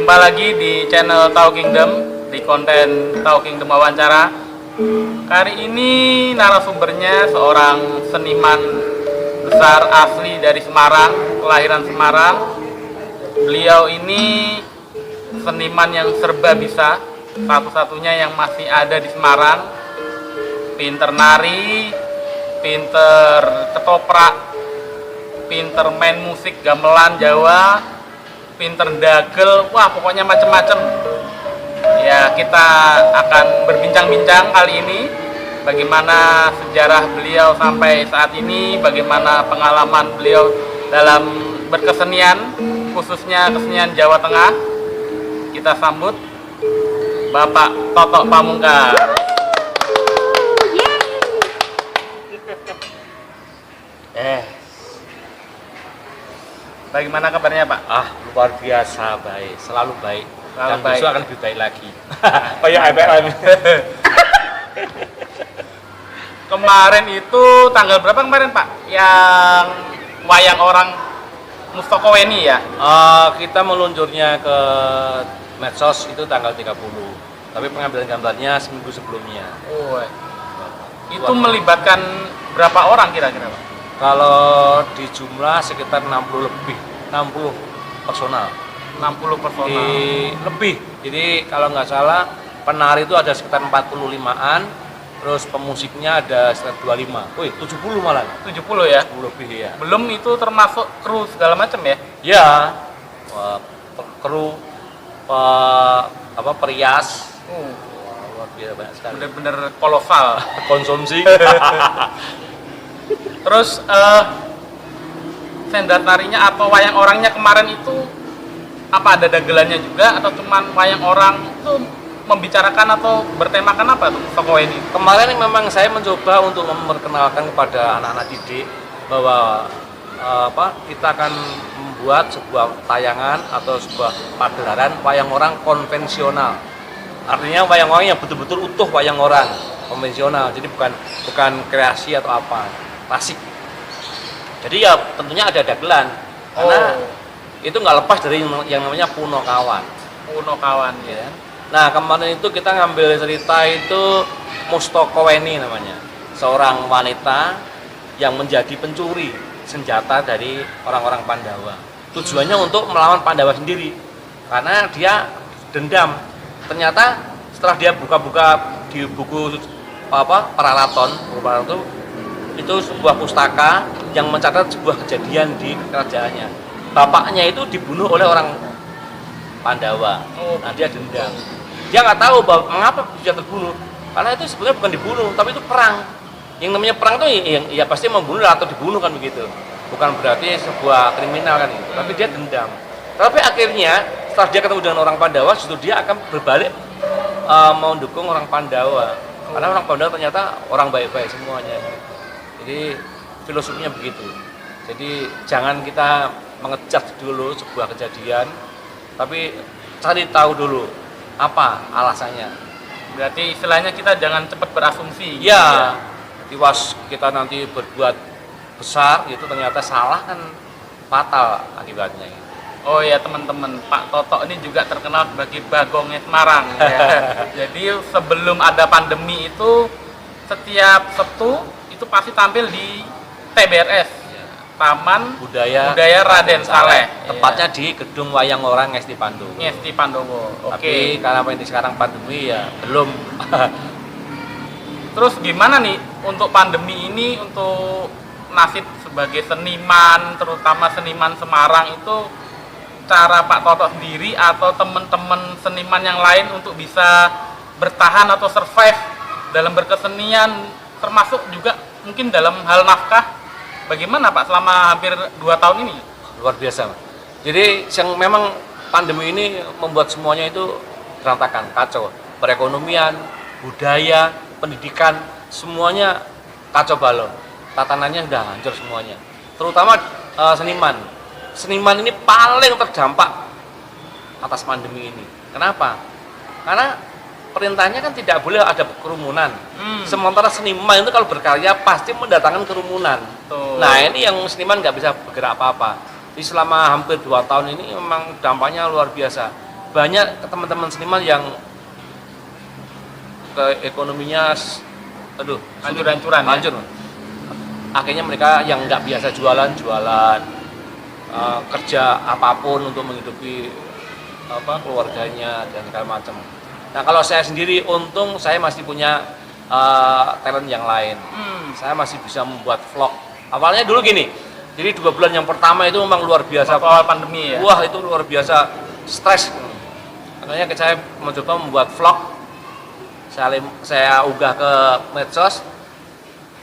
Jumpa lagi di channel Tau Kingdom, di konten Tau Kingdom Wawancara. Kali ini narasumbernya seorang seniman besar asli dari Semarang, kelahiran Semarang. Beliau ini seniman yang serba bisa, satu-satunya yang masih ada di Semarang. Pinter nari, pinter ketoprak, pinter main musik gamelan Jawa, pinter dagel, wah pokoknya macem-macem. Ya, kita akan berbincang-bincang kali ini bagaimana sejarah beliau sampai saat ini, bagaimana pengalaman beliau dalam berkesenian, khususnya kesenian Jawa Tengah. Kita sambut Bapak Toto Pamungkas. Bagaimana kabarnya, Pak? Luar biasa baik, selalu baik. Dan baik. besok akan lebih baik lagi. Kayak IPM. Kemarin itu tanggal berapa kemarin, Pak? Yang wayang orang Mustokoweni ya? Kita meluncurnya ke medsos itu tanggal 30. Tapi pengambilan gambarnya seminggu sebelumnya. Oh, itu melibatkan berapa orang kira-kira, Pak? Kalau di jumlah sekitar 60 lebih, 60 personal. 60 personal. Lebih. Jadi kalau nggak salah penari itu ada sekitar 45-an, terus pemusiknya ada sekitar 25. 70 malah. 70 ya? 70 lebih ya. Belum itu termasuk kru segala macam ya? Ya. Kru perias. Luar biasa banyak sekali. Bener-bener kolosal. Konsumsi. Terus sendrat narinya atau wayang orangnya kemarin itu apa, ada dagelannya juga atau cuman wayang orang itu membicarakan atau bertemakan apa tuh toko ini? Kemarin memang saya mencoba untuk memperkenalkan kepada anak-anak didik bahwa kita akan membuat sebuah tayangan atau sebuah pagelaran wayang orang konvensional. Artinya wayang orang yang betul-betul utuh wayang orang konvensional. Jadi bukan kreasi atau apa, klasik. Jadi ya tentunya ada dagelan. Karena itu nggak lepas dari yang namanya Punokawan. Punokawan ya. Nah, kemarin itu kita ngambil cerita itu Mustokoweni namanya. Seorang wanita yang menjadi pencuri senjata dari orang-orang Pandawa. Tujuannya untuk melawan Pandawa sendiri. Karena dia dendam. Ternyata setelah dia buka-buka di buku peralatan itu sebuah pustaka yang mencatat sebuah kejadian di kerajaannya. Bapaknya itu dibunuh oleh orang Pandawa. Nah, dia dendam. Dia nggak tahu bahwa mengapa dia terbunuh. Karena itu sebenarnya bukan dibunuh, tapi itu perang. Yang namanya perang itu ya pasti membunuh atau dibunuh kan begitu. Bukan berarti sebuah kriminal kan itu. Tapi dia dendam. Tapi akhirnya setelah dia ketemu dengan orang Pandawa, justru dia akan berbalik mau dukung orang Pandawa. Karena orang Pandawa ternyata orang baik-baik semuanya. Jadi filosofinya begitu. Jadi jangan kita mengejat dulu sebuah kejadian, tapi cari tahu dulu apa alasannya. Berarti istilahnya kita jangan cepat berasumsi. Ya, tiwas kita nanti berbuat besar itu ternyata salah kan fatal akibatnya. Oh ya teman-teman, Pak Toto ini juga terkenal sebagai Bagongnya Semarang. Ya. Jadi sebelum ada pandemi itu setiap Sabtu itu pasti tampil di TBRS, Taman Budaya Raden Saleh. Tepatnya di Gedung Wayang Orang Ngesti Pandowo. Ngesti Pandowo. Tapi karena ini sekarang pandemi ya belum. Terus gimana nih untuk pandemi ini, untuk nasib sebagai seniman, terutama seniman Semarang itu, cara Pak Toto sendiri atau teman-teman seniman yang lain untuk bisa bertahan atau survive dalam berkesenian, termasuk juga mungkin dalam hal nafkah, bagaimana Pak selama hampir 2 tahun ini? Luar biasa, Pak. Jadi yang memang pandemi ini membuat semuanya itu berantakan, kacau. Perekonomian, budaya, pendidikan, semuanya kacau balau. Tatanannya sudah hancur semuanya. Terutama seniman. Seniman ini paling terdampak atas pandemi ini. Kenapa? Karena perintahnya kan tidak boleh ada kerumunan. Sementara seniman itu kalau berkarya pasti mendatangkan kerumunan. Nah, ini yang seniman nggak bisa bergerak apa-apa. Jadi selama hampir 2 tahun ini memang dampaknya luar biasa. banyak teman-teman seniman yang ekonominya hancur-hancuran ya? hancur. Akhirnya mereka yang nggak biasa jualan kerja apapun untuk menghidupi keluarganya dan segala macam. Nah kalau saya sendiri untung saya masih punya talent yang lain. Saya masih bisa membuat vlog. Awalnya dulu gini, jadi 2 bulan yang pertama itu memang luar biasa. Awal pandemi ya? Wah itu luar biasa stres. Makanya saya mencoba membuat vlog. Saya unggah ke medsos.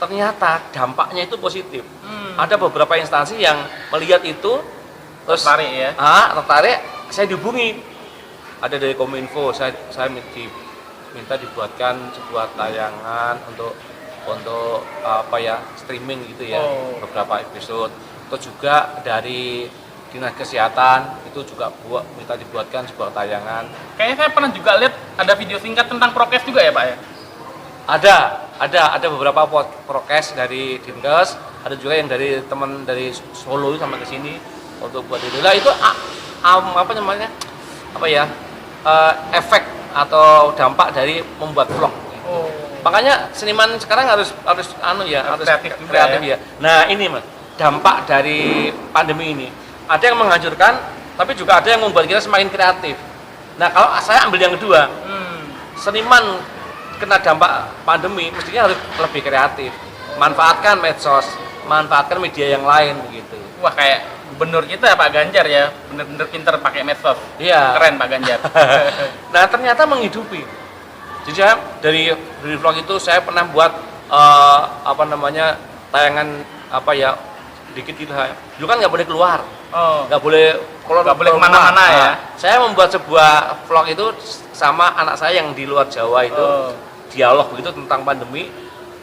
Ternyata dampaknya itu positif. Ada beberapa instansi yang melihat itu terus tertarik ya? Tertarik, saya dihubungi. Ada dari Kominfo, saya minta dibuatkan sebuah tayangan untuk streaming gitu ya, beberapa episode. Terus juga dari Dinas Kesehatan itu juga minta dibuatkan sebuah tayangan. Kayaknya saya pernah juga lihat ada video singkat tentang prokes juga ya Pak ya? Ada beberapa prokes dari Dinkes, ada juga yang dari teman dari Solo sampai ke sini untuk buat itu. Lah itu efek atau dampak dari membuat vlog. Makanya seniman sekarang harus kreatif ya. Nah, ini Mas, dampak dari pandemi ini. Ada yang menghancurkan, tapi juga ada yang membuat kita semakin kreatif. Nah, kalau saya ambil yang kedua, seniman kena dampak pandemi mestinya harus lebih kreatif, manfaatkan medsos, manfaatkan media yang lain begitu. Vah kayak gubernur kita Pak Ganjar ya, bener-bener pinter pakai medsos. Iya. Keren Pak Ganjar. Nah ternyata menghidupi. Jadi saya dari vlog itu saya pernah buat tayangan dikit gitu. Dulu kan nggak boleh keluar, nggak boleh kemana-mana ya. Saya membuat sebuah vlog itu sama anak saya yang di luar Jawa itu. Dialog begitu tentang pandemi,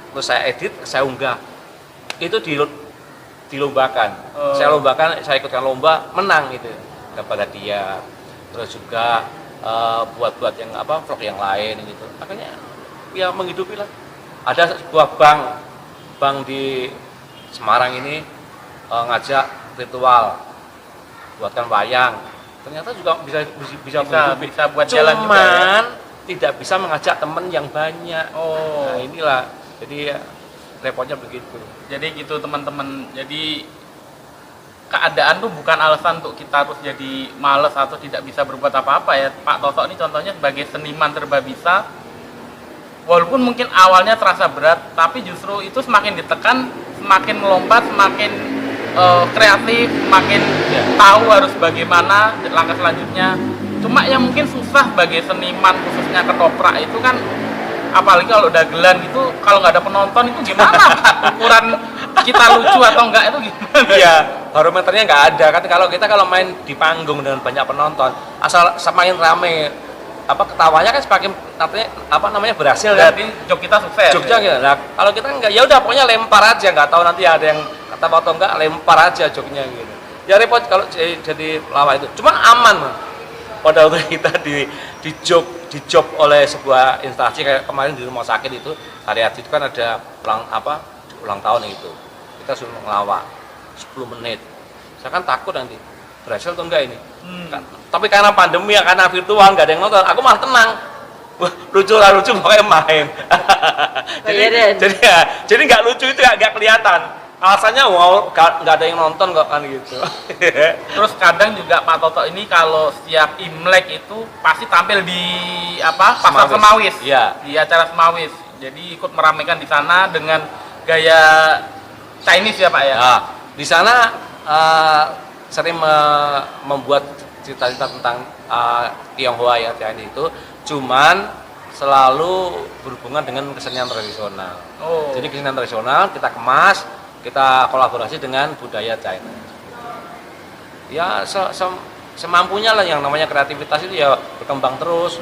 terus saya edit, saya unggah. Itu dilombakan. Saya ikutkan lomba, menang gitu. Dapat hadiah. Terus juga buat yang vlog yang lain gitu. Makanya ya menghidupi lah. Ada sebuah bank di Semarang ini ngajak ritual, buatkan wayang. Ternyata juga bisa menghidupi. Bisa buat jalan juga ya. Tidak bisa mengajak teman yang banyak. Nah inilah, jadi repotnya begitu. Jadi gitu teman-teman. Jadi keadaan tuh bukan alasan untuk kita terus jadi males atau tidak bisa berbuat apa-apa ya. Pak Toto ini contohnya sebagai seniman serba bisa. Walaupun mungkin awalnya terasa berat, tapi justru itu semakin ditekan, semakin melompat, semakin kreatif, semakin tahu harus bagaimana langkah selanjutnya. Cuma yang mungkin susah bagi seniman khususnya ketoprak itu kan, apalagi kalau dagelan gitu, kalau nggak ada penonton itu gimana ukuran kita lucu atau enggak itu gimana? Iya, barometernya nggak ada kan. Kalau main di panggung dengan banyak penonton, asal semakin rame ketawanya kan semakin berhasil. Berarti jok kita sukses. Joknya gitu. Nah, kalau kita nggak, ya udah pokoknya lempar aja, nggak tahu nanti ada yang ketawa atau enggak, lempar aja joknya gitu. Ya repot kalau jadi pelawak itu. Cuman aman, Man. Pada waktu kita di job oleh sebuah instansi kayak kemarin di rumah sakit itu, Karyadi itu kan ada ulang tahun itu. Kita suruh ngelawak 10 menit. Saya kan takut nanti berhasil atau enggak ini. Tapi karena pandemi ya, karena virtual nggak ada yang nonton, aku malah tenang. Wah, lucu pokoknya main. jadi nggak lucu itu nggak kelihatan. Alasannya nggak ada yang nonton kok kan gitu. Terus kadang juga Pak Toto ini kalau setiap Imlek itu pasti tampil di pasar Semawis. Iya. Di acara Semawis. Jadi ikut meramaikan di sana dengan gaya Chinese ya Pak ya. Nah, di sana sering membuat cerita-cerita tentang Tionghoa ya, Chinese itu, cuman selalu berhubungan dengan kesenian tradisional. Jadi kesenian tradisional kita kemas, kita kolaborasi dengan budaya China. Ya semampunya lah, yang namanya kreativitas itu ya berkembang terus.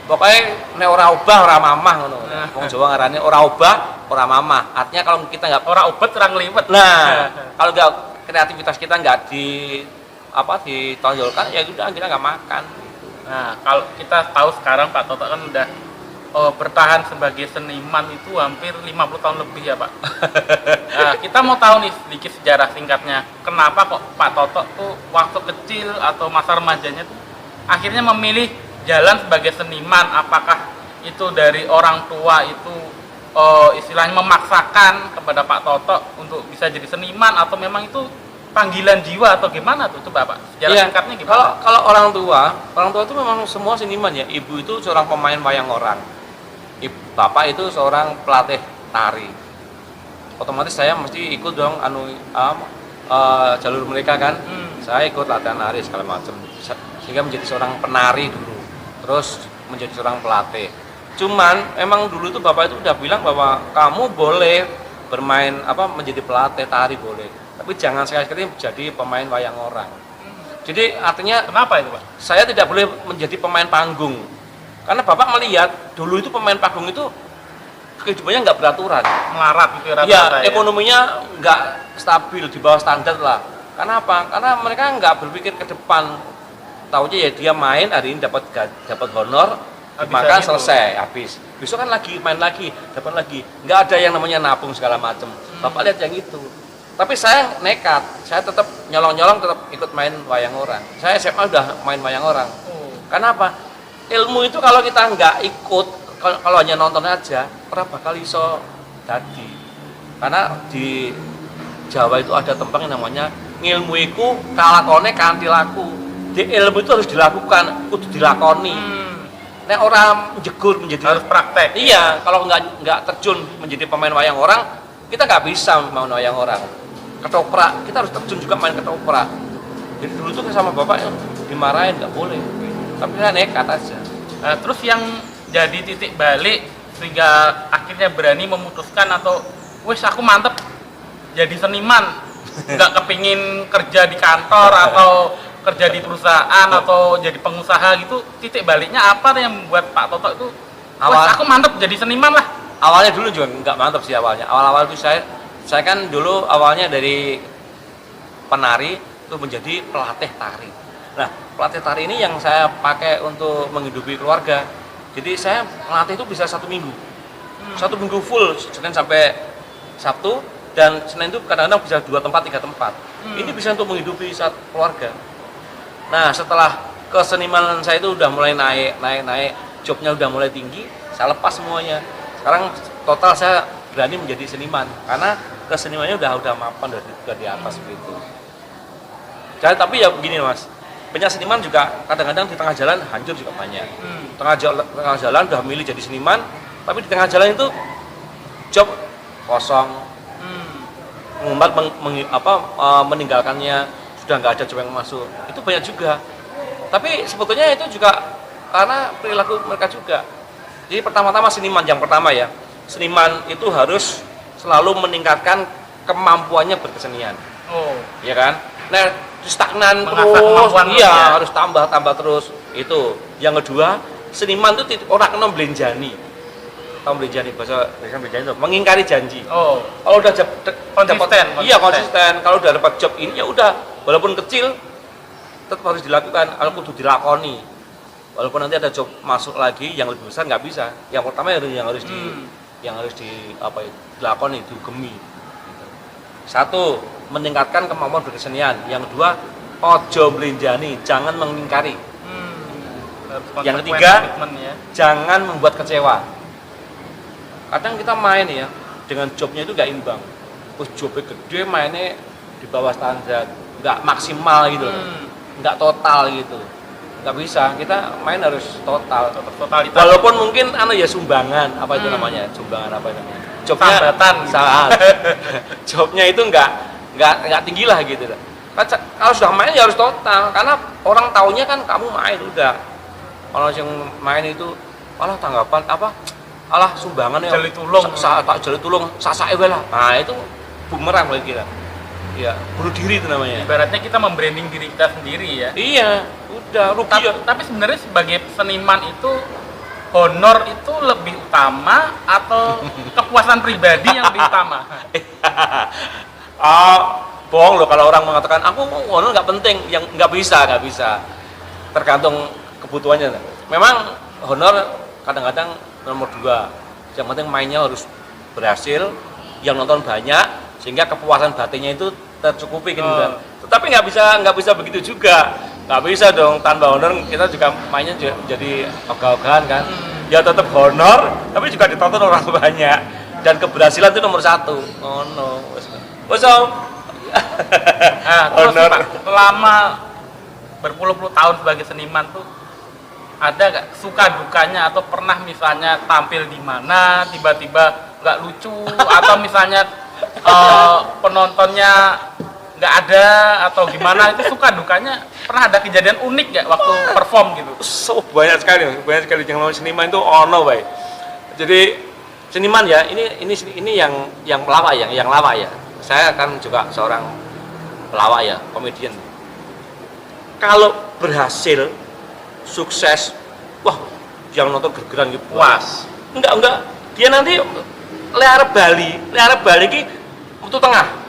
Pokoknya nek ora obah ora mamah ngono. Wong Jawa ngarane ora obah ora mamah. Artinya kalau kita nggak ora ubet ora ngliwet. Nah, kalau nggak kreativitas kita nggak ditonjolkan, ya udah kita nggak makan. Nah, kalau kita tahu sekarang Pak Toto kan udah bertahan sebagai seniman itu hampir 50 tahun lebih ya Pak. Nah, kita mau tahu nih sedikit sejarah singkatnya. Kenapa kok Pak Toto tuh waktu kecil atau masa remajanya tuh akhirnya memilih jalan sebagai seniman? Apakah itu dari orang tua itu istilahnya memaksakan kepada Pak Toto untuk bisa jadi seniman, atau memang itu panggilan jiwa atau gimana tuh Pak? Sejarah singkatnya gimana? Kalau orang tua itu memang semua seniman ya. Ibu itu seorang pemain wayang orang. Bapak itu seorang pelatih tari. Otomatis saya mesti ikut dong jalur mereka kan. Saya ikut latihan nari segala macam. Sehingga menjadi seorang penari dulu. Terus menjadi seorang pelatih. Cuman emang dulu itu bapak itu udah bilang bahwa kamu boleh bermain menjadi pelatih tari boleh, tapi jangan sekali-kali menjadi pemain wayang orang. Jadi artinya kenapa itu Pak? Saya tidak boleh menjadi pemain panggung, karena bapak melihat dulu itu pemain panggung itu kehidupannya nggak beraturan, melarat gitu ya, rata-rata ya. Ekonominya nggak stabil, di bawah standar lah. Karena apa? Karena mereka nggak berpikir ke depan. Taunya ya dia main hari ini dapat honor, maka selesai, habis. Besok kan lagi main lagi, dapat lagi. Nggak ada yang namanya nabung segala macam. Bapak lihat yang itu. Tapi saya nekat, saya tetap nyolong-nyolong, tetap ikut main wayang orang. Saya SMA udah main wayang orang. Karena apa? Ilmu itu kalau kita nggak ikut, kalau hanya nonton aja, orang bakal iso dadi. Karena di Jawa itu ada tembang yang namanya ngilmu iku kalakone kanthi laku. Di ilmu itu harus dilakukan, kudu dilakoni. Nek orang jegur menjadi harus praktek. Iya, kalau nggak terjun menjadi pemain wayang orang, kita nggak bisa main wayang orang. Ketoprak, kita harus terjun juga main ketoprak. Jadi dulu tuh sama bapak dimarahin nggak boleh, tapi saya nekat aja. Terus yang jadi titik balik sehingga akhirnya berani memutuskan atau wes aku mantep jadi seniman, nggak kepingin kerja di kantor atau kerja di perusahaan atau jadi pengusaha gitu. Titik baliknya apa yang membuat Pak Toto itu aku mantep jadi seniman lah? Awalnya dulu juga nggak mantep sih awalnya. Awal-awal itu saya kan dulu awalnya dari penari itu menjadi pelatih tari. Nah, pelatih tari ini yang saya pakai untuk menghidupi keluarga. Jadi saya melatih itu bisa 1 minggu. 1 minggu full, Senin sampai Sabtu, dan Senin itu kadang-kadang bisa 2 tempat, 3 tempat. Ini bisa untuk menghidupi keluarga. Nah, setelah kesenimanan saya itu udah mulai naik, jobnya udah mulai tinggi, saya lepas semuanya. Sekarang total saya berani menjadi seniman karena kesenimannya udah mapan, udah di atas begitu. Dan tapi ya begini Mas, banyak seniman juga kadang-kadang di tengah jalan hancur juga banyak. Tengah jalan udah milih jadi seniman, tapi di tengah jalan itu job kosong, meninggalkannya, sudah nggak ada job yang masuk. Itu banyak juga. Tapi sebetulnya itu juga karena perilaku mereka juga. Jadi pertama-tama seniman yang pertama ya, seniman itu harus selalu meningkatkan kemampuannya berkesenian. Ya kan? Nah, stagnan terus, iya harus tambah terus. Itu. Yang kedua, seniman itu orang kena belenjani. Tahu belenjani, bahasa belenjani itu mengingkari janji. Kalau udah konsisten. Iya konsisten. Kalau udah dapat job ini ya udah, walaupun kecil tetap harus dilakukan, kalau kudu dilakoni. Walaupun nanti ada job masuk lagi yang lebih besar nggak bisa. Yang pertama yang harus dilakoni, digemi. Satu, meningkatkan kemampuan berkesenian. Yang kedua, ojo belenjani, jangan mengingkari. Yang ketiga, jangan membuat kecewa. Kadang kita main ya, dengan jobnya itu nggak imbang. Terus jobnya gede, mainnya di bawah standar, nggak maksimal gitu, nggak total gitu. Nggak bisa, kita main harus total. Totalitas. Walaupun mungkin sumbangan, apa itu namanya? Sumbangan apa namanya? Jobnya sambatan saat. Jobnya itu nggak tinggi lah gitu. Kalau sudah main ya harus total, karena orang taunya kan kamu main udah. Kalau yang main itu alah tanggapan apa? Alah sumbangan ya. Jali tulung. Tak jali tulung, sasae lah. Nah, itu bumerang bagi kita. Iya, bunuh diri itu namanya. Ibaratnya kita membranding diri kita sendiri ya. Iya, udah rugi ya. Tapi sebenarnya sebagai seniman itu honor itu lebih utama atau kepuasan pribadi yang lebih utama? Bohong loh kalau orang mengatakan aku honor nggak penting, yang nggak bisa. Tergantung kebutuhannya. Memang honor kadang-kadang nomor 2. Yang penting mainnya harus berhasil, yang nonton banyak, sehingga kepuasan batinnya itu tercukupi gitu kan. Tetapi nggak bisa begitu juga. Nggak bisa dong, tanpa honor kita juga mainnya jadi ogah-ogahan kan. Ya tetap honor, tapi juga ditonton orang banyak. Dan keberhasilan itu nomor satu. Oh no, wes Om. Nah, terus Pak, selama berpuluh-puluh tahun sebagai seniman tuh ada nggak suka dukanya atau pernah misalnya tampil di mana tiba-tiba nggak lucu atau misalnya penontonnya nggak ada atau gimana, itu suka dukanya pernah ada kejadian unik nggak waktu perform gitu? Banyak sekali yang namanya seniman itu ono baik. Jadi seniman ya, ini yang pelawak ya, yang lawak ya. Saya kan juga seorang pelawak ya, komedian. Kalau berhasil, sukses, wah, yang nonton gergeran gitu, Puas. Enggak. Dia nanti lehar Bali ki metu tengah.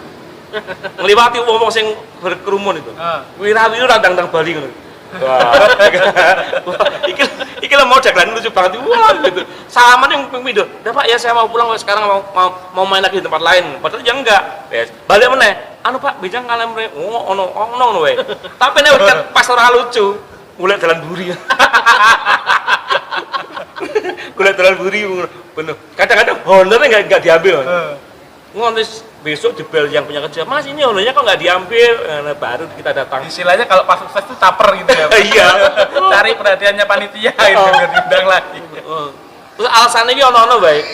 Ngliwati wong sing berkerumun itu. Wira-wiri radang-radang Bali ngono. Wah. Iki lho mau jaglan lucu banget. Wah, gitu. Salaman yang pindho. "Udah Pak, ya saya mau pulang sekarang mau main lagi di tempat lain." Padahal ya enggak. Balik meneh. "Anu Pak, bijang kalem mrene." Oh, ono wae. Tapi nek pas ora lucu, golek dalan buri. Golek dalan buri bener. Kadang-kadang honornya enggak diambil. Ngontes besok jebel yang punya kerja, "Mas, ini honornya kok nggak diambil?" Nah, baru kita datang. Istilahnya kalau pas sukses itu caper gitu ya. Iya. Cari perhatiannya panitia itu biar diundang lagi. Terus alasannya ini ono baik.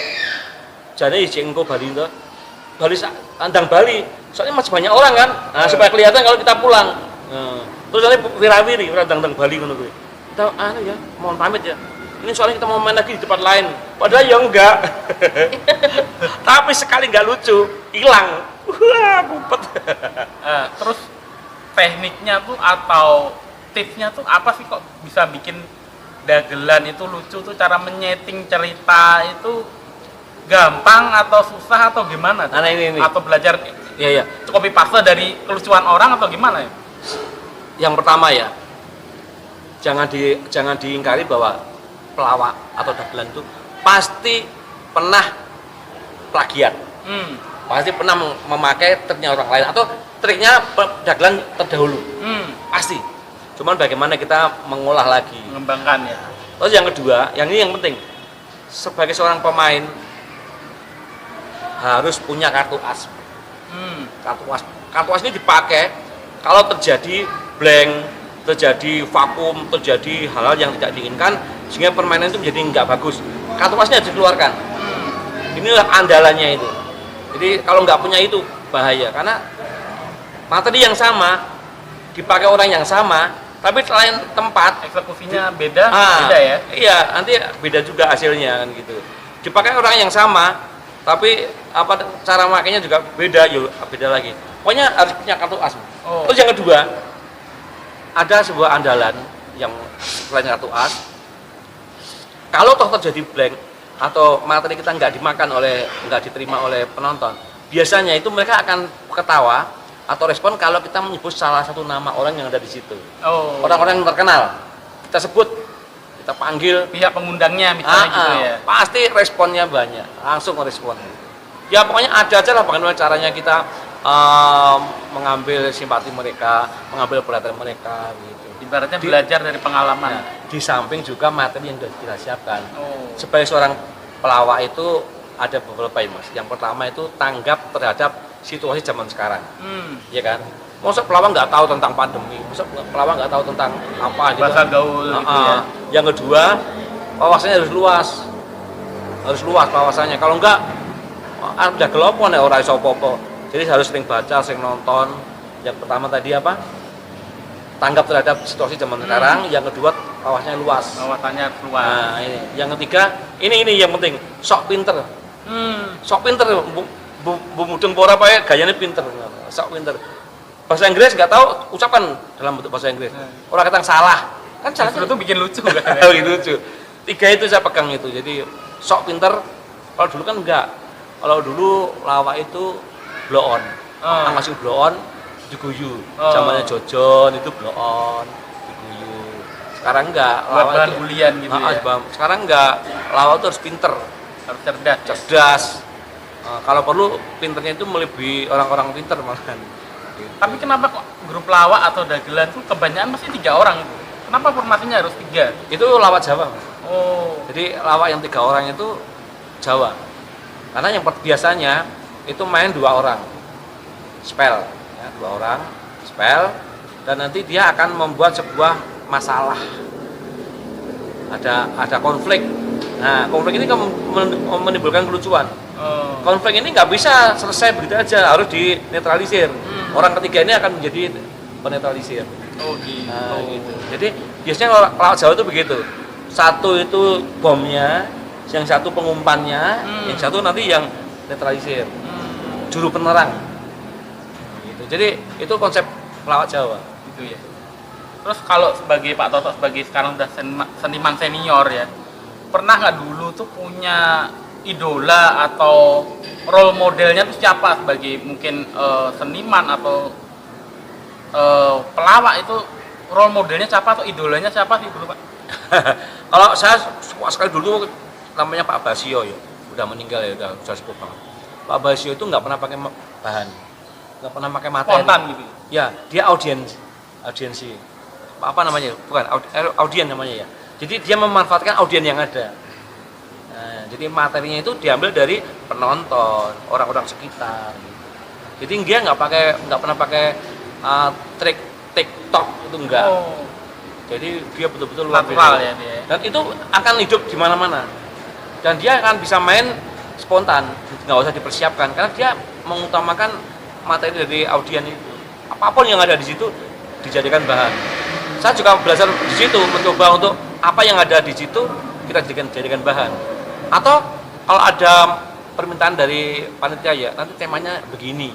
Jadi izin engko Bali itu. Andang Bali. Soalnya masih banyak orang kan. Nah, supaya kelihatan kalau kita pulang. Terus nanti wirawiri andang Bali ngono kuwi. Kita ya, mohon pamit ya. Ini soalnya kita mau main lagi di tempat lain. Padahal ya enggak. Tapi sekali enggak lucu, hilang. Wah, ngumpet. Terus tekniknya tuh atau tipsnya tuh apa sih kok bisa bikin dagelan itu lucu tuh, cara menyeting cerita itu gampang atau susah atau gimana? Nah, ini. Atau belajar Iya. copy paste dari kelucuan orang atau gimana ya? Yang pertama ya, jangan diingkari bahwa pelawak atau dagelan itu pasti pernah plagiat. Pasti pernah memakai triknya orang lain atau triknya dagelan terdahulu. Pasti. Cuman bagaimana kita mengolah lagi, Mengembangkan ya. terus yang kedua, yang ini yang penting, sebagai seorang pemain harus punya kartu as. Kartu as ini dipakai kalau terjadi blank, terjadi vakum, terjadi hal-hal yang tidak diinginkan sehingga permainan itu menjadi nggak bagus. Kartu asnya harus dikeluarkan. Inilah andalannya itu. Jadi kalau nggak punya itu bahaya, karena materi yang sama dipakai orang yang sama, tapi lain tempat Eksekusinya beda ya? Iya, nanti beda juga hasilnya kan gitu. Dipakai orang yang sama, tapi cara makainya juga beda, beda lagi. Pokoknya harus punya kartu as. Terus yang kedua, ada sebuah andalan yang selain kartu as. Kalau toh terjadi blank atau materi kita nggak diterima oleh penonton, biasanya itu mereka akan ketawa atau respon kalau kita menyebut salah satu nama orang yang ada di situ. Orang-orang yang terkenal kita sebut, kita panggil pihak pengundangnya misalnya gitu ya. Pasti responnya banyak, langsung merespon. Ya pokoknya ada aja lah bagaimana caranya kita mengambil simpati mereka, mengambil perhatian mereka gitu. Ibaratnya belajar dari pengalaman. Nah, di samping juga materi yang sudah kita siapkan. Sebagai seorang pelawak itu ada beberapa ya Mas. Yang pertama itu tanggap terhadap situasi zaman sekarang. Ya kan? Masa pelawak nggak tahu tentang pandemi, masa pelawak nggak tahu tentang apa gitu. Bahasa gaul gitu ya. Yang kedua, wawasannya harus luas. Harus luas wawasannya. Kalau enggak udah gelopon ya orang iso apa-apa. Jadi harus sering baca, sering nonton. Yang pertama tadi apa? Tanggap terhadap situasi zaman sekarang. Yang kedua, wawasannya luas. Wawasannya luas. Nah, ini. Yang ketiga, ini yang penting, sok pinter. Sok pinter, bu mudeng pora pae gayane pinter. Sok pinter. Bahasa Inggris nggak tahu, ucapan dalam bentuk bahasa Inggris. Orang kata salah. Kan salah itu bikin lucu kan? Bikin lucu. Tiga itu saya pegang itu. Jadi sok pinter. Kalau dulu kan enggak. Kalau dulu lawak itu blow on. Masih blow on diguyu. Zamannya Jojon itu blow on diguyu. Sekarang enggak. Bahan bulian gitu ya. Sekarang enggak. Lawak itu harus pinter, harus cerdas. Cerdas. Kalau perlu pinternya itu melebihi orang-orang pinter malahan. Tapi kenapa kok grup lawak atau dagelan tuh kebanyakan pasti 3 orang itu? Kenapa formasinya harus 3? Itu lawak Jawa, Mas. Oh, Jadi lawak yang 3 orang itu Jawa. Karena yang biasanya itu main 2 orang, spell, ya, 2 orang, spell, dan nanti dia akan membuat sebuah masalah. Ada konflik. Nah, konflik ini menimbulkan kelucuan. Konflik ini nggak bisa selesai begitu aja, harus dinetralisir. Orang ketiga ini akan menjadi penetralisir. oh gitu. Nah, gitu. Jadi biasanya lawak Jawa itu begitu. Satu itu bomnya, yang satu pengumpannya, yang satu nanti yang netralisir. Juru penerang. Gitu. Jadi itu konsep lawak Jawa. Gitu ya. Terus kalau sebagai Pak Toto sebagai sekarang udah seniman senior ya, pernah nggak dulu tuh punya idola atau role modelnya tuh siapa sebagai mungkin seniman atau pelawak itu role modelnya siapa atau idolanya siapa sih dulu Pak? Kalau saya suka sekali dulu namanya Pak Basio ya, udah meninggal ya, udah sepuh banget. Pak Basio itu nggak pernah pakai bahan, nggak pernah pakai materi. Spontan gitu. Ya, dia audiensi. Apa namanya? Bukan audien namanya ya. Jadi dia memanfaatkan audien yang ada. Nah, jadi materinya itu diambil dari penonton, orang-orang sekitar. Jadi dia nggak pernah pakai trik TikTok itu enggak. Oh, Jadi dia betul-betul luar natural biasa. ya dia. Dan itu akan hidup di mana-mana. Dan dia akan bisa main spontan, nggak usah dipersiapkan karena dia mengutamakan materi dari audien itu. Apapun yang ada di situ dijadikan bahan. Saya juga belajar di situ, mencoba untuk apa yang ada di situ kita jadikan bahan. Atau kalau ada permintaan dari panitia ya, nanti temanya begini.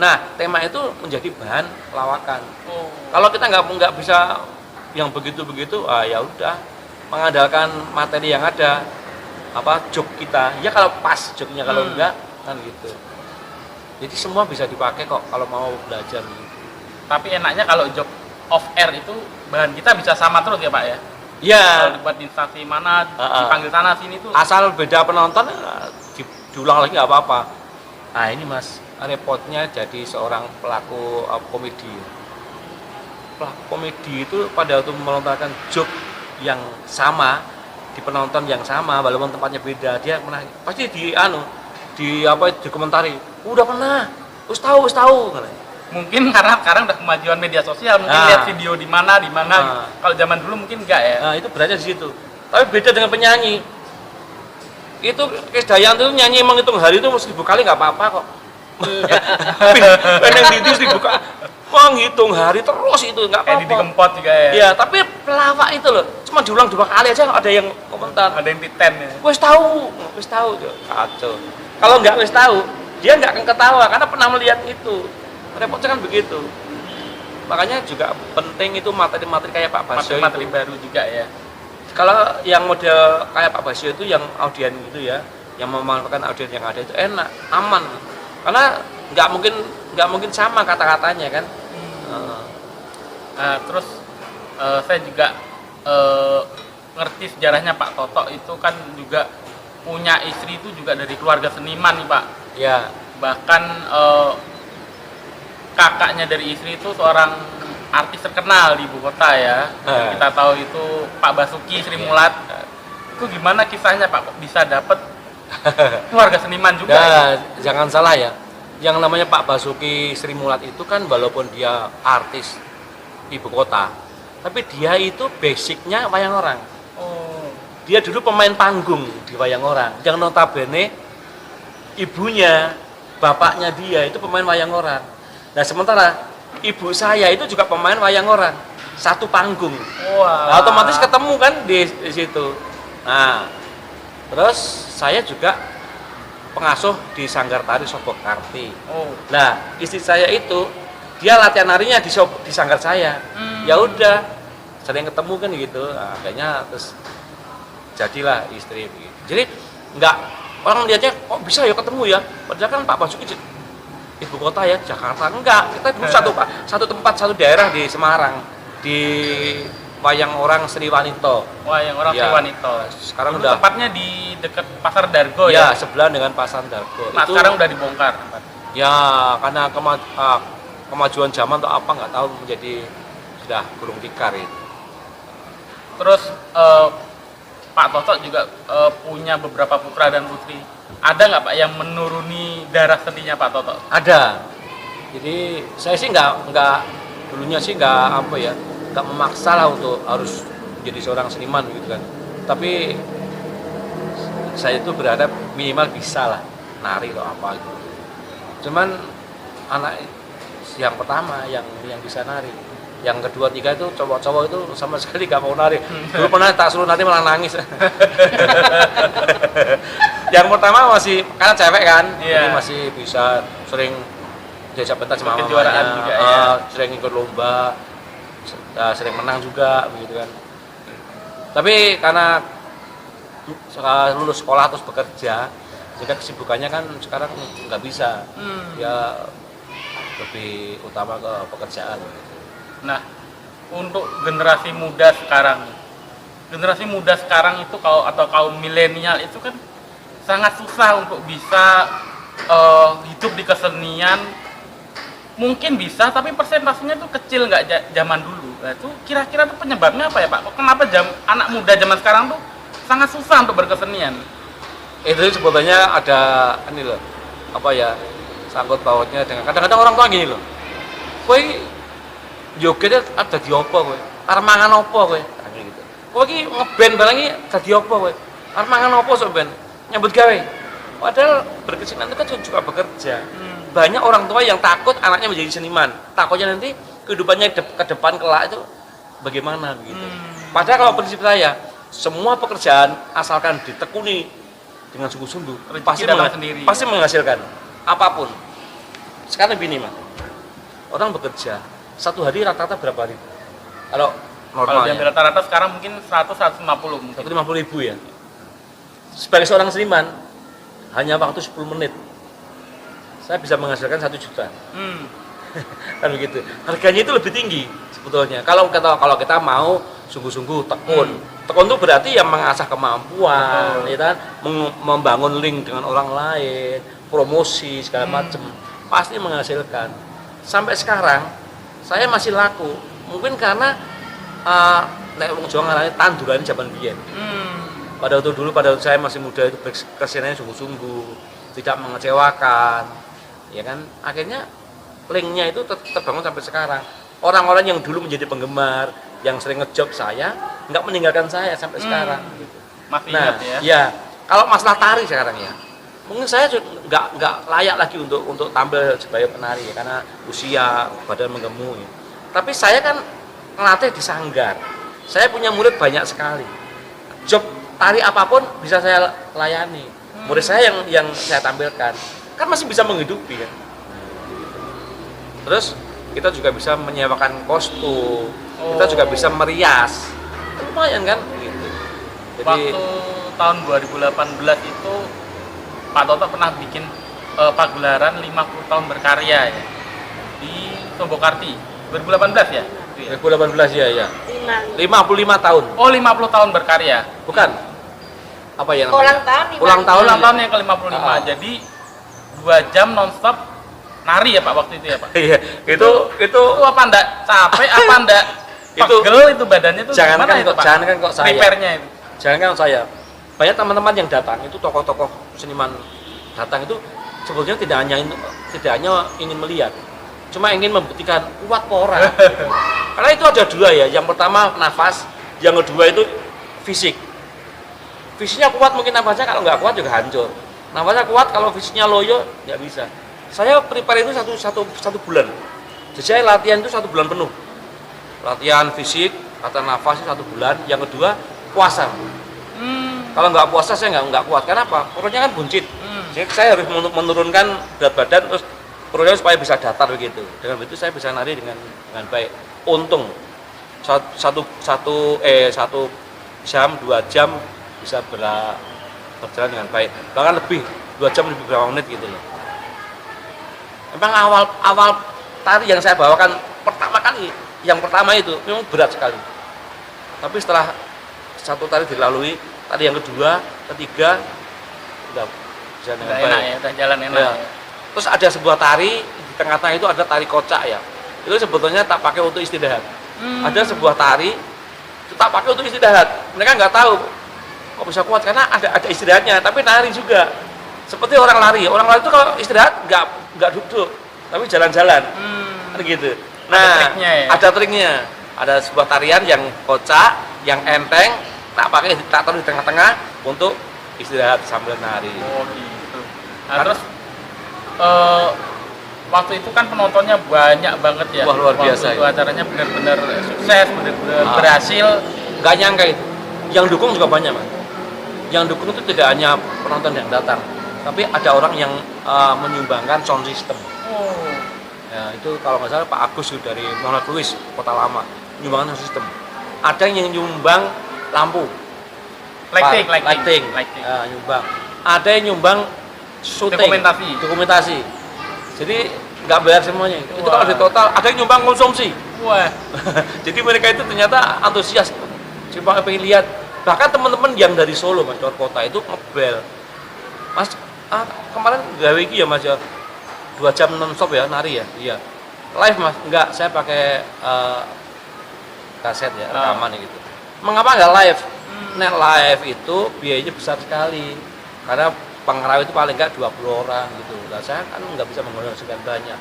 Nah, tema itu menjadi bahan lawakan. Oh. Kalau kita nggak bisa yang begitu-begitu, ya udah mengandalkan materi yang ada, joke kita. Ya kalau pas joke-nya, kalau enggak kan gitu. Jadi semua bisa dipakai kok kalau mau belajar gitu. Tapi enaknya kalau job off air itu bahan kita bisa sama terus ya Pak ya? Ya, Kalau dibuat di instansi mana, dipanggil sana sini tuh. asal beda penonton diulang lagi nggak apa-apa. Nah ini Mas, repotnya jadi seorang pelaku komedi. Pelaku komedi itu pada waktu melontarkan joke yang sama di penonton yang sama, walaupun tempatnya beda, dia pasti dikomentari. Udah pernah, wis tahu. Mungkin karena sekarang udah kemajuan media sosial, mungkin lihat video di mana. Kalau zaman dulu mungkin enggak ya. Nah, itu beratnya di situ. Tapi beda dengan penyanyi. Itu Krisdayanti itu nyanyi menghitung hari itu 1000 kali nggak apa-apa kok. Peneng Didi 1000 kali menghitung hari terus itu nggak Kayak Didi apa-apa. Kempot juga ya. Iya, tapi pelawak itu loh, cuma diulang 2 kali aja ada yang komentar. Ada yang titen ya. Wis tahu, kacau. Kalau nggak wis tahu, dia nggak akan ketawa karena pernah melihat itu. Repotnya kan begitu. Makanya juga penting itu materi-materi kayak Pak Basio. Materi baru juga ya. Kalau yang model kayak Pak Basio itu yang audien itu ya, yang memanfaatkan audien yang ada itu enak, aman. Karena nggak mungkin sama kata-katanya kan. Nah, terus saya juga ngerti sejarahnya Pak Toto itu kan juga punya istri itu juga dari keluarga seniman nih Pak. Ya. Bahkan kakaknya dari istri itu seorang artis terkenal di ibu kota ya. Kita tahu itu Pak Basuki Sri Mulat. Itu gimana kisahnya Pak? Kok bisa dapet keluarga seniman juga? Ya, jangan salah ya. Yang namanya Pak Basuki Sri Mulat itu kan walaupun dia artis ibu kota, tapi dia itu basicnya wayang orang. Oh. Dia dulu pemain panggung di wayang orang. Yang notabene ibunya, bapaknya dia itu pemain wayang orang. Nah sementara ibu saya itu juga pemain wayang orang, satu panggung. Wah. Nah, otomatis ketemu kan di situ. Nah, terus saya juga pengasuh di Sanggar Tari Sobokarti. Oh. Nah, istri saya itu dia latihan narinya di sanggar saya. Ya udah, sering ketemu kan gitu. Nah, akhirnya terus jadilah istri begitu. Jadi enggak orang lihatnya kok bisa ya ketemu ya. Padahal kan Pak Basuki ibu kota ya, Jakarta. Enggak, kita dulu satu tempat, satu daerah di Semarang, di wayang orang Sri Wanito. Wayang orang Ya. Sri Wanito. Sekarang Dulu udah tempatnya di dekat Pasar Dargo ya. sebelah dengan Pasar Dargo. Nah, sekarang udah dibongkar tempat. Ya, karena kemajuan zaman atau apa nggak tahu menjadi sudah gulung tikar itu. Terus Pak Toto juga punya beberapa putra dan putri. Ada nggak Pak yang menuruni darah seninya Pak Toto? Ada. Jadi saya sih nggak dulunya sih nggak memaksa lah untuk harus jadi seorang seniman gitu kan. Tapi saya itu berharap minimal bisa lah nari atau apa gitu. Cuman anak yang pertama yang bisa nari, yang kedua tiga itu cowok-cowok itu sama sekali gak mau nari. Dulu pernah tak suruh nari malah nangis. Yang pertama masih karena cewek kan, jadi masih bisa sering diajak pentas sama mamanya, sering ikut lomba, sering menang juga begitu kan. Tapi karena lulus sekolah terus bekerja, sehingga kesibukannya kan sekarang nggak bisa. Ya lebih utama ke pekerjaan. Nah, untuk generasi muda sekarang itu atau kaum milenial itu kan sangat susah untuk bisa hidup di kesenian. Mungkin bisa, tapi persentasenya itu kecil nggak zaman dulu. Nah, itu kira-kira tuh penyebabnya apa ya Pak? Kenapa anak muda zaman sekarang tuh sangat susah untuk berkesenian? Itu sebetulnya ada ini loh, sangkut pautnya dengan kadang-kadang orang tua gini loh, kowe jogetnya ada di apa kowe? Arep mangan apa kowe? Gitu. Kowe iki ngeband barang iki dadi apa kowe? Arep mangan apa sok ben? Nyambut gawe. Padahal berkesenian itu kan juga bekerja. Banyak orang tua yang takut anaknya menjadi seniman. Takutnya nanti kehidupannya ke depan kelak itu bagaimana begitu. Padahal kalau prinsip saya, semua pekerjaan asalkan ditekuni dengan sungguh-sungguh pasti menghasilkan apapun. Sekarang begini Mas, orang bekerja satu hari rata-rata berapa ribu? Kalau normalnya rata-rata sekarang mungkin 100-150 mungkin. 150 ribu ya. Sebagai seorang seniman hanya waktu 10 menit saya bisa menghasilkan 1 juta. Kan begitu. Harganya itu lebih tinggi sebetulnya. Kalau kita mau sungguh-sungguh tekun. Tekun itu berarti yang mengasah kemampuan, ya kan? Membangun link dengan orang lain, promosi segala macam, pasti menghasilkan. Sampai sekarang saya masih laku. Mungkin karena nek wong Jawa ngarani tanduran zaman biyen. Pada waktu saya masih muda itu keseniannya sungguh-sungguh, tidak mengecewakan. Ya kan? Akhirnya linknya itu terbangun sampai sekarang. Orang-orang yang dulu menjadi penggemar, yang sering ngejob saya, nggak meninggalkan saya sampai sekarang. Gitu. Masih ingat ya? Ya, kalau masalah tari sekarang ya, mungkin saya nggak layak lagi untuk tampil sebagai penari ya, karena usia, badan menggemuk. Ya. Tapi saya kan ngelatih di sanggar. Saya punya murid banyak sekali. Job tari apapun bisa saya layani. Murid saya yang saya tampilkan kan masih bisa menghidupi ya. Terus kita juga bisa menyewakan kostum, kita juga bisa merias, lumayan kan gitu. Jadi waktu tahun 2018 itu Pak Toto pernah bikin pagelaran 50 tahun berkarya ya di Sobokarti 2018 ya? 2018 ya. 55 tahun. Oh 50 tahun berkarya. Bukan. Apa ya Ulang namanya? tahun. Ulang tahun yang ke-55. Jadi 2 jam nonstop nari ya Pak waktu itu ya Pak? Iya, itu apa enggak capek apa enggak pegel itu badannya tuh jangan gimana itu Pak? Jangan kan kok saya. Prepare-nya itu. Jangan kan saya. Banyak teman-teman yang datang itu tokoh-tokoh seniman datang itu sebetulnya tidak hanya ingin melihat, cuma ingin membuktikan kuat orang. Karena itu ada dua ya. Yang pertama nafas, yang kedua itu fisik. Fisiknya kuat mungkin nafasnya, kalau nggak kuat juga hancur. Nafasnya kuat, kalau fisiknya loyo nggak bisa. Saya prepare itu satu bulan. Jadi saya latihan itu 1 bulan penuh. Latihan fisik, latihan nafas itu 1 bulan. Yang kedua puasa. Kalau nggak puasa saya nggak kuat. Kenapa? Perutnya kan buncit. Jadi saya harus menurunkan berat badan terus perutnya supaya bisa datar begitu. Dengan begitu saya bisa nari dengan baik. Untung 1 jam 2 jam bisa berjalan dengan baik. Bahkan lebih 2 jam lebih berapa menit gitu loh. Memang awal tari yang saya bawakan pertama kali, yang pertama itu memang berat sekali. Tapi setelah satu tari dilalui, tari yang kedua, ketiga udah jalan dengan baik. Enak ya, udah jalan enak. Ya. Terus ada sebuah tari di tengah-tengah itu ada tari kocak ya. Itu sebetulnya tak pakai untuk istirahat. Ada sebuah tari itu tak pakai untuk istirahat. Mereka nggak tahu kok bisa kuat karena ada istirahatnya, tapi nari juga. Seperti orang lari. Orang lari itu kalau istirahat nggak duduk, tapi jalan-jalan. Kan gitu. Nah, Ada triknya ya? ada triknya. Ada sebuah tarian yang kocak, yang enteng, tak taruh di tengah-tengah untuk istirahat sambil nari. Oh gitu. Nah, terus waktu itu kan penontonnya banyak banget ya. Wah, luar biasa Waktu itu ya. acaranya benar-benar sukses, benar-benar Ah. berhasil. Nggak nyangka itu. Yang dukung juga banyak, Mas. Yang dukung itu tidak hanya penonton yang datang, tapi ada orang yang menyumbangkan sound system. Oh. Ya, itu kalau nggak salah Pak Agus itu dari Muhammad Luis, Kota Lama, menyumbangkan sound system. Ada yang nyumbang lampu, Lighting. Ya, nyumbang. Ada yang nyumbang syuting, dokumentasi. Jadi nggak bayar semuanya. Itu Wah. kalau di total ada yang nyumbang konsumsi. Wah. Jadi mereka itu ternyata antusias, cuma pengen lihat. Bahkan teman-teman yang dari Solo, Mas, luar kota itu ngebel. Mas, kemarin gawe iki ya Mas ya, 2 jam non-stop ya, nari ya? Iya. Live Mas? Enggak, saya pakai kaset ya, rekaman gitu. Mengapa nggak live? Nah, live itu biayanya besar sekali. Karena pengerawat itu paling nggak 20 orang gitu. Nah, saya kan nggak bisa menggunakan sekian banyak.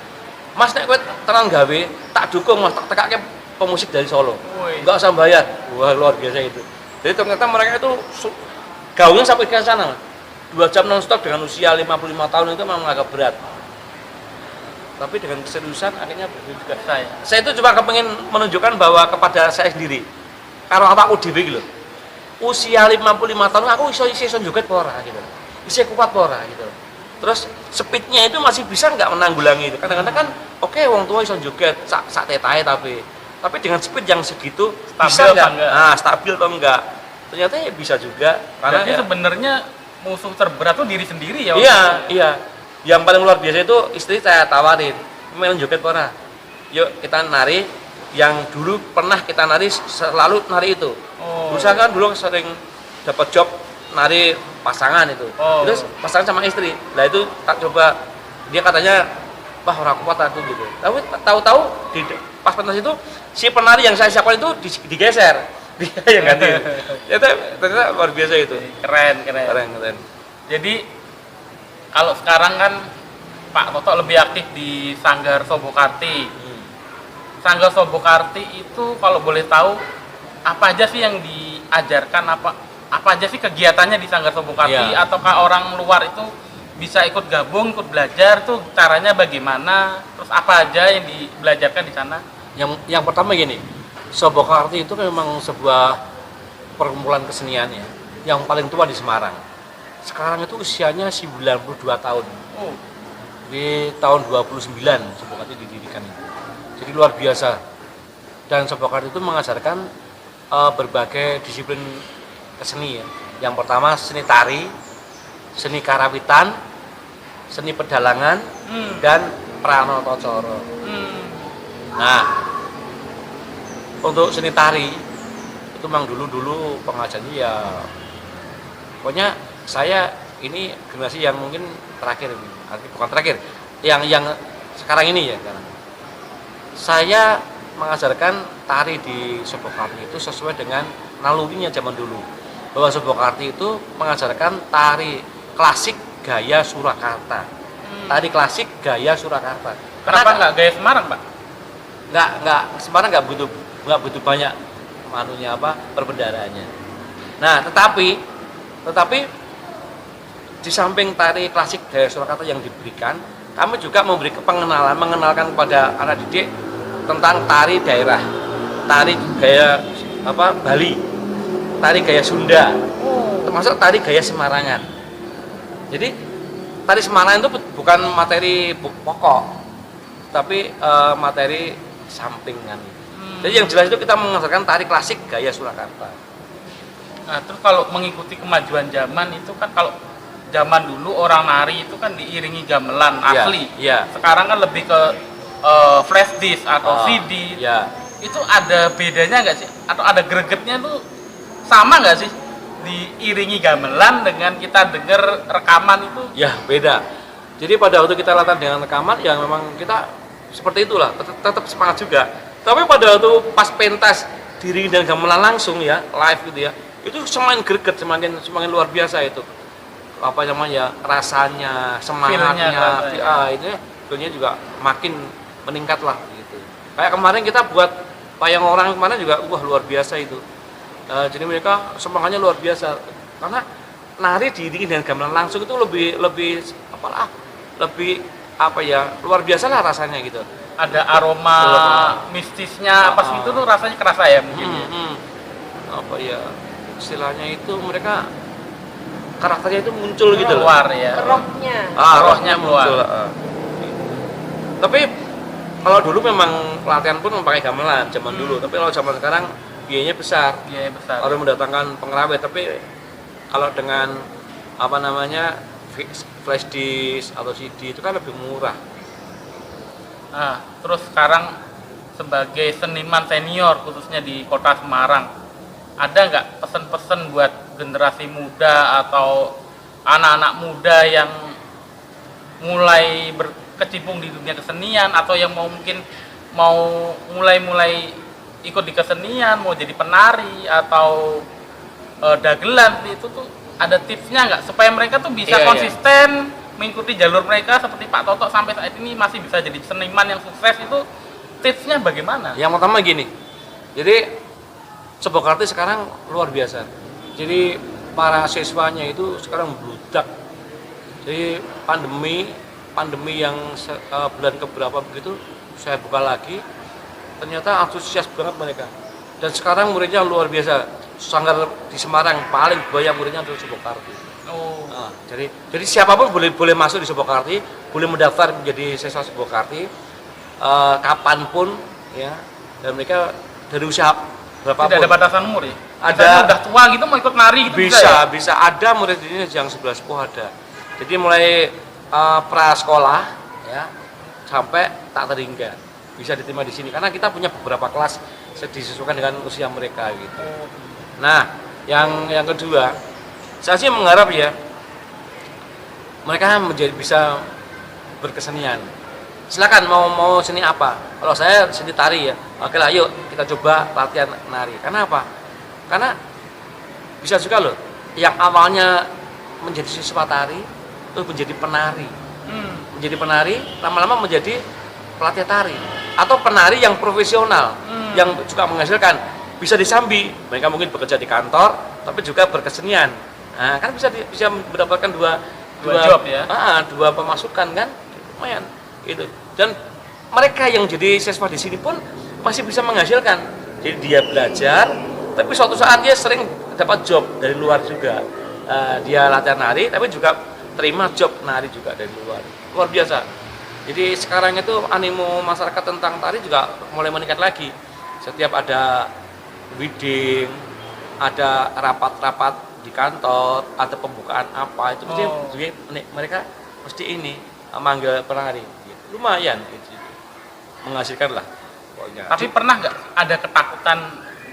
Mas, nek kowe tenang gawe, tak dukung Mas, tak tekake pemusik dari Solo. Woi. Nggak usah bayar. Wah, luar biasa itu. Jadi ternyata mereka itu gaungnya sampai ke sana. 2 jam non-stop dengan usia 55 tahun itu memang agak berat. Tapi dengan keseriusan akhirnya begitu juga. Saya itu cuma kepengen menunjukkan bahwa kepada saya sendiri, kalau aku dewe gitu, usia 55 tahun aku iso joget pora gitu. Bisa kuat pora gitu. Terus speednya itu masih bisa nggak menanggulangi itu. Kadang-kadang kan oke, wong tua iso joget sak tetahe tapi dengan speed yang segitu Stabil bisa apa nggak? enggak? Nah, stabil atau enggak? Ternyata ya bisa juga. Karena Jadi ya, sebenarnya musuh terberat tuh diri sendiri ya. iya. Yang paling luar biasa itu istri saya tawarin, main joget pora. Yuk kita nari. Yang dulu pernah kita nari selalu nari itu. Oh. Usaha kan dulu sering dapat job nari pasangan itu. Oh. Terus pasangan sama istri. Nah itu tak coba, dia katanya, wah orang kuat aku gitu. Tapi tahu-tahu pas pentas itu si penari yang saya siapkan itu digeser. Dia yang ganti. Ternyata luar biasa itu. Keren. Keren. Jadi kalau sekarang kan Pak Toto lebih aktif di Sanggar Sobokarti. Sanggar Sobokarti itu kalau boleh tahu apa aja sih yang diajarkan, apa aja sih kegiatannya di Sanggar Sobokarti, Iya. ataukah orang luar itu bisa ikut gabung, ikut belajar tuh caranya bagaimana, terus apa aja yang dibelajarkan di sana? Yang pertama gini, Sobokarti itu memang sebuah perkumpulan kesenian ya, yang paling tua di Semarang. Sekarang itu usianya 92 tahun. Oh, Di tahun 29 Sobokarti didirikan itu. Jadi luar biasa. Dan Sobokarti itu mengajarkan berbagai disiplin keseni ya. Yang pertama seni tari, seni karawitan, seni pedalangan, dan pranatacara. Nah, untuk seni tari itu memang dulu pengajarnya ya, pokoknya saya ini generasi yang mungkin terakhir ini, artinya bukan terakhir, yang sekarang ini ya. Saya mengajarkan tari di Sobokarti itu sesuai dengan nalurinya zaman dulu. Bahwa Sobokarti itu mengajarkan tari klasik gaya Surakarta. Tari klasik gaya Surakarta. kenapa nggak gaya Semarang, Pak? Nggak Semarang nggak butuh banyak perbedaraannya. Nah, tetapi di samping tari klasik gaya Surakarta yang diberikan, kami juga memberi mengenalkan kepada anak didik tentang tari daerah, tari gaya Bali, tari gaya Sunda, termasuk tari gaya Semarangan. Jadi tari Semarangan itu bukan materi pokok, tapi materi sampingan. Jadi yang jelas itu kita mengajarkan tari klasik gaya Surakarta. Nah, terus kalau mengikuti kemajuan zaman itu kan, kalau zaman dulu orang nari itu kan diiringi gamelan asli. Iya. Sekarang kan lebih ke flash disk atau CD. Iya. Itu ada bedanya nggak sih? Atau ada gregetnya tuh sama nggak sih? Diiringi gamelan dengan kita denger rekaman itu? Ya beda. Jadi pada waktu kita latihan dengan rekaman, ya memang kita seperti itulah, tetap semangat juga. Tapi pada waktu pas pentas diri dan gamelan langsung ya, live gitu ya, itu semakin greget, semakin luar biasa itu. Apa namanya, rasanya, semangatnya, itu feelnya juga makin meningkat lah gitu. Kayak kemarin kita buat payung orang kemarin juga, wah luar biasa itu. Jadi mereka semangatnya luar biasa karena nari diiringi dengan gamelan langsung itu lebih apa ya, luar biasa lah rasanya gitu. Ada aroma mistisnya pas itu tuh rasanya kerasa ya mungkin. Apa ya istilahnya itu, mereka karakternya itu muncul gitu loh. Keluar ya. Rohnya. Rohnya muncul. Tapi kalau dulu memang latihan pun memakai gamelan zaman dulu, tapi kalau zaman sekarang biayanya besar. Harus mendatangkan pengrawit, tapi kalau dengan apa namanya flash disk atau CD itu kan lebih murah. Nah, terus sekarang sebagai seniman senior khususnya di Kota Semarang, ada nggak pesan-pesan buat generasi muda atau anak-anak muda yang mulai berkecimpung di dunia kesenian atau yang mungkin mau mulai ikut di kesenian, mau jadi penari atau dagelan, itu tuh ada tipsnya nggak supaya mereka tuh bisa konsisten mengikuti jalur mereka seperti Pak Toto sampai saat ini masih bisa jadi seniman yang sukses, itu tipsnya bagaimana? Yang pertama gini, jadi Sebokarti sekarang luar biasa. Jadi para siswanya itu sekarang bludak. Jadi pandemi yang bulan keberapa begitu saya buka lagi, ternyata antusias banget mereka. Dan sekarang muridnya luar biasa. Sanggar di Semarang paling banyak muridnya adalah Sebokarti. Jadi siapapun boleh masuk di Sebokarti, boleh mendaftar menjadi siswa Sebokarti kapanpun ya. Dan mereka dari usia berapapun. Tidak ada batasan umur ya? Ada. Udah tua gitu mau ikut nari gitu Bisa ada murid ini yang 11 sepuh ada. Jadi mulai pra sekolah ya sampai tak terhingga bisa diterima di sini karena kita punya beberapa kelas disesuaikan dengan usia mereka gitu. Nah, yang kedua, saya sih mengharap ya mereka bisa berkesenian. Silakan mau seni apa. Kalau saya seni tari ya, oke lah, yuk kita coba latihan nari. Karena apa? Karena bisa juga loh, yang awalnya menjadi siswa tari terus menjadi penari. Menjadi penari, lama-lama menjadi pelatih tari atau penari yang profesional yang juga menghasilkan, bisa disambi. Mereka mungkin bekerja di kantor tapi juga berkesenian. Nah, kan bisa mendapatkan dua job ya. Dua pemasukan kan, lumayan itu. Dan mereka yang jadi siswa di sini pun masih bisa menghasilkan. Jadi dia belajar, tapi suatu saat dia sering dapat job dari luar juga. Dia latihan nari, tapi juga terima job nari juga dari luar. Luar biasa. Jadi sekarang itu animo masyarakat tentang tari juga mulai meningkat lagi. Setiap ada wedding, ada rapat-rapat di kantor, ada pembukaan apa, itu mesti mereka mesti ini manggil penari. Lumayan gitu. Menghasilkan lah pokoknya. Tapi pernah nggak ada ketakutan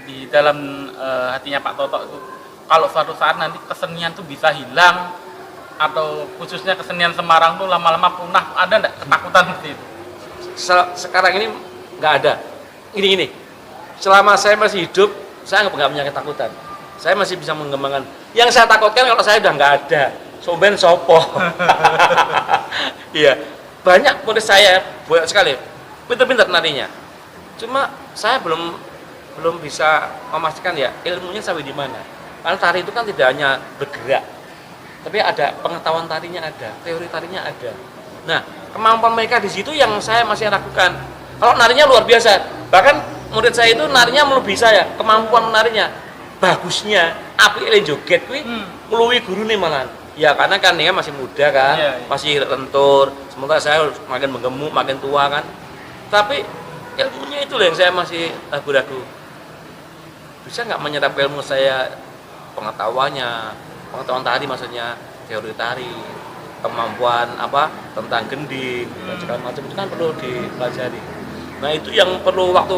di dalam hatinya Pak Toto itu kalau suatu saat nanti kesenian tuh bisa hilang atau khususnya kesenian Semarang tuh lama-lama punah, ada nggak ketakutan seperti itu? Sekarang ini nggak ada. Ini selama saya masih hidup, saya nggak punya ketakutan. Saya masih bisa mengembangkan. Yang saya takutkan kalau saya udah nggak ada, soben sopo. Iya, banyak murid saya banyak sekali, pintar-pintar narinya. Cuma saya belum bisa memastikan ya ilmunya sampai di mana. Karena tari itu kan tidak hanya bergerak, tapi ada pengetahuan tarinya, ada teori tarinya ada. Nah, kemampuan mereka di situ yang saya masih ragukan. Kalau narinya luar biasa, bahkan murid saya itu narinya melebihi saya, kemampuan menarinya, bagusnya, api ele joget kuwi meluwi guru nih malah. Ya karena kan dia masih muda kan, masih lentur. Sementara saya makin menggemuk, makin tua kan. Tapi ilmunya itu loh yang saya masih ragu-ragu. Bisa nggak menyerap ilmu saya, pengetahuan tari maksudnya, teori tari, kemampuan apa tentang gending dan segala macam itu kan perlu dipelajari. Nah itu yang perlu waktu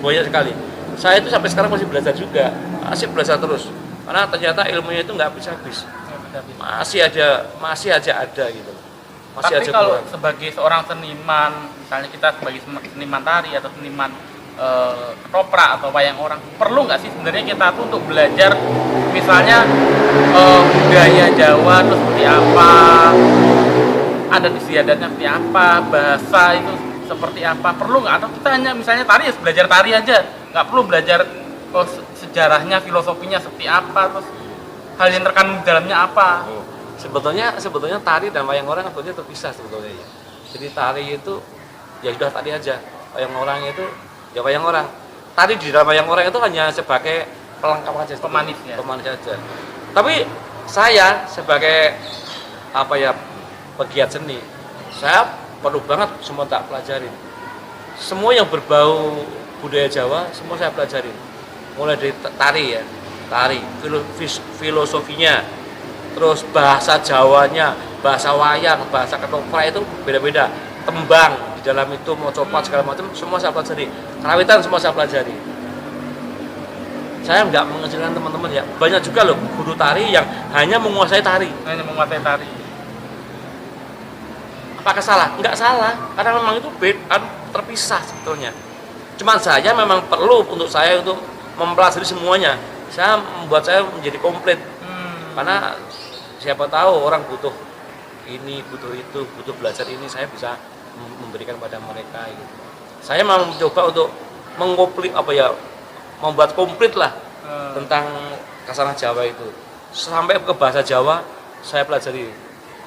banyak sekali. Saya itu sampai sekarang masih belajar juga, masih belajar terus. Karena ternyata ilmunya itu nggak bisa habis. Masih aja ada gitu. Masih Tapi aja kalau kurang. sebagai seorang seniman, misalnya kita sebagai seniman tari atau seniman ketoprak atau wayang orang, perlu nggak sih sebenarnya kita tuh untuk belajar misalnya budaya Jawa itu seperti apa, adat istiadatnya seperti apa, bahasa itu seperti apa, perlu nggak? Atau kita hanya misalnya tari ya belajar tari aja, nggak perlu belajar sejarahnya, filosofinya seperti apa, terus hal yang terkandung di dalamnya apa? Sebetulnya tari dan wayang orang sebetulnya terpisah sebetulnya ya. Jadi tari itu ya sudah tari aja, wayang orang itu ya wayang orang. Tari di dalam wayang orang itu hanya sebagai pelengkap aja, Pemanis ya. Pemanis aja. Tapi saya sebagai apa ya pegiat seni, saya perlu banget semua tak pelajarin. Semua yang berbau budaya Jawa semua saya pelajarin. Mulai dari tari ya, filosofinya, terus bahasa Jawanya, bahasa wayang, bahasa ketoprak itu beda-beda. Tembang di dalam itu mau copat segala macam semua saya pelajari. Karawitan semua saya pelajari. Saya nggak mengecilkan teman-teman ya. Banyak juga loh guru tari yang hanya menguasai tari. Hanya menguasai tari. Apakah salah? Nggak salah, karena memang itu terpisah sebetulnya. Cuman saya memang perlu untuk saya untuk mempelajari semuanya. Saya membuat saya menjadi komplit. Karena siapa tahu orang butuh ini, butuh itu, butuh belajar ini, saya bisa memberikan pada mereka gitu. Saya mau mencoba untuk membuat komplit lah tentang kasanah Jawa itu. Sampai ke bahasa Jawa saya pelajari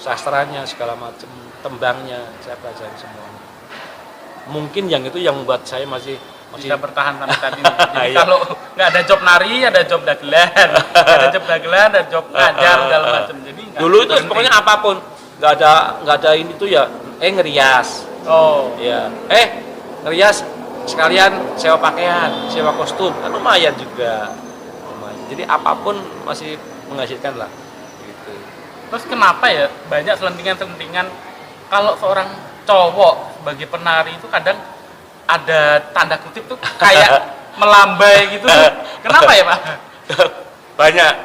sastranya segala macam, tembangnya saya pelajari semuanya. Mungkin yang itu yang membuat saya masih bisa bertahan sampai saat ini. Jadi kalau nggak ada job nari, ada job dagelan, ada job dagelan, ada job ngajar segala macam. Jadi dulu itu pokoknya apapun nggak ada ini tuh ya ngerias. Oh ya ngerias sekalian sewa pakaian, sewa kostum kan lumayan juga. Jadi apapun masih menghasilkan lah gitu. Terus kenapa ya banyak selentingan kalau seorang cowok sebagai penari itu kadang ada tanda kutip tuh kayak melambai gitu tuh. Kenapa ya Pak?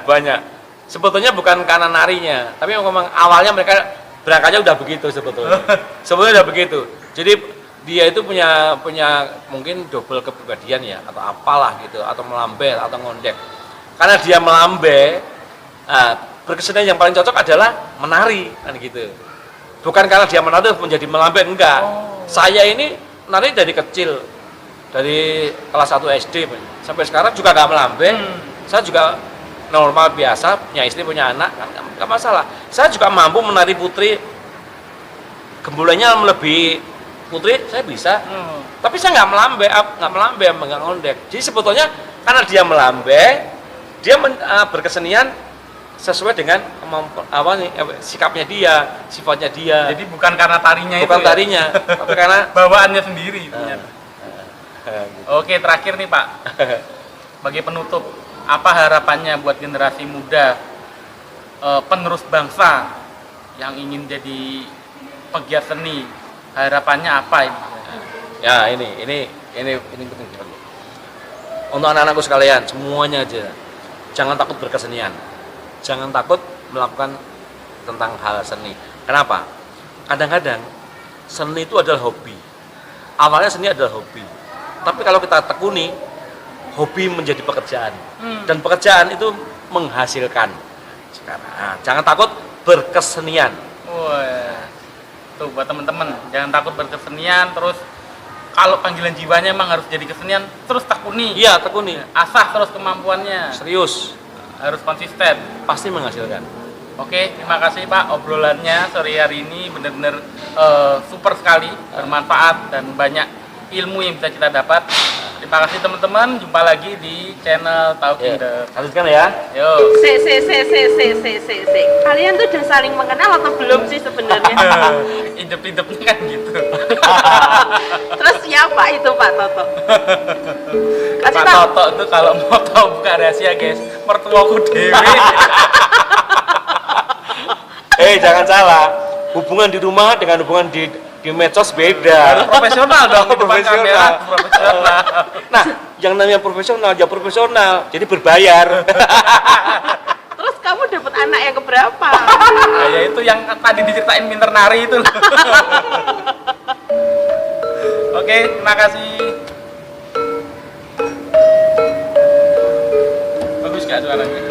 Banyak. Sebetulnya bukan karena narinya, tapi memang awalnya mereka berangkatnya udah begitu sebetulnya. Sebetulnya udah begitu. Jadi dia itu punya mungkin double kepribadian ya atau apalah gitu, atau melambai atau ngondek. Karena dia melambai, berkesenian yang paling cocok adalah menari kan gitu. Bukan karena dia menari menjadi melambai, enggak. Saya ini nari dari kecil, dari kelas 1 SD sampai sekarang juga nggak melambai. Saya juga normal biasa, punya istri, punya anak, kan nggak masalah. Saya juga mampu menari putri, gembulannya melebihi putri, saya bisa. Tapi saya nggak melambai, nggak ngondek. Jadi sebetulnya karena dia melambai, dia berkesenian sesuai dengan sikapnya dia, sifatnya dia. Jadi bukan karena tarinya bukan itu tarinya, tapi karena bawaannya sendiri. Oke, terakhir nih Pak, sebagai penutup, apa harapannya buat generasi muda, penerus bangsa yang ingin jadi pegiat seni? Harapannya apa ini? Ya ini penting. Untuk anak-anakku sekalian, semuanya aja, jangan takut berkesenian. Jangan takut melakukan tentang hal seni. Kenapa? Kadang-kadang seni itu adalah hobi. Awalnya seni adalah hobi. Tapi kalau kita tekuni, hobi menjadi pekerjaan. Dan pekerjaan itu menghasilkan. Jangan takut berkesenian. Wah, tuh buat teman-teman, jangan takut berkesenian. Terus kalau panggilan jiwanya emang harus jadi kesenian, terus tekuni. Iya, tekuni. Asah terus kemampuannya. Serius. Harus konsisten. Pasti menghasilkan. Oke, terima kasih Pak obrolannya sore hari ini benar-benar super sekali, bermanfaat dan banyak ilmu yang bisa kita dapat. Terima kasih teman-teman, jumpa lagi di channel Talking The. Lanjutkan ya. Yo. Kalian tuh udah saling mengenal atau belum sih sebenarnya? Idep-idepnya kan gitu. Terus siapa itu Pak Toto? Kasih Pak tahu. Toto itu kalau mau tahu buka rahasia guys, mertuaku dewe. Jangan salah. Hubungan di rumah dengan hubungan di medsos beda. Profesional dong, di depan Profesional. kamera profesional. Nah, yang namanya profesional ya profesional, jadi berbayar. Terus kamu dapat anak yang keberapa? Nah, ya itu yang tadi diceritain pinter nari itu. Oke, terima kasih. Bagus gak suaranya?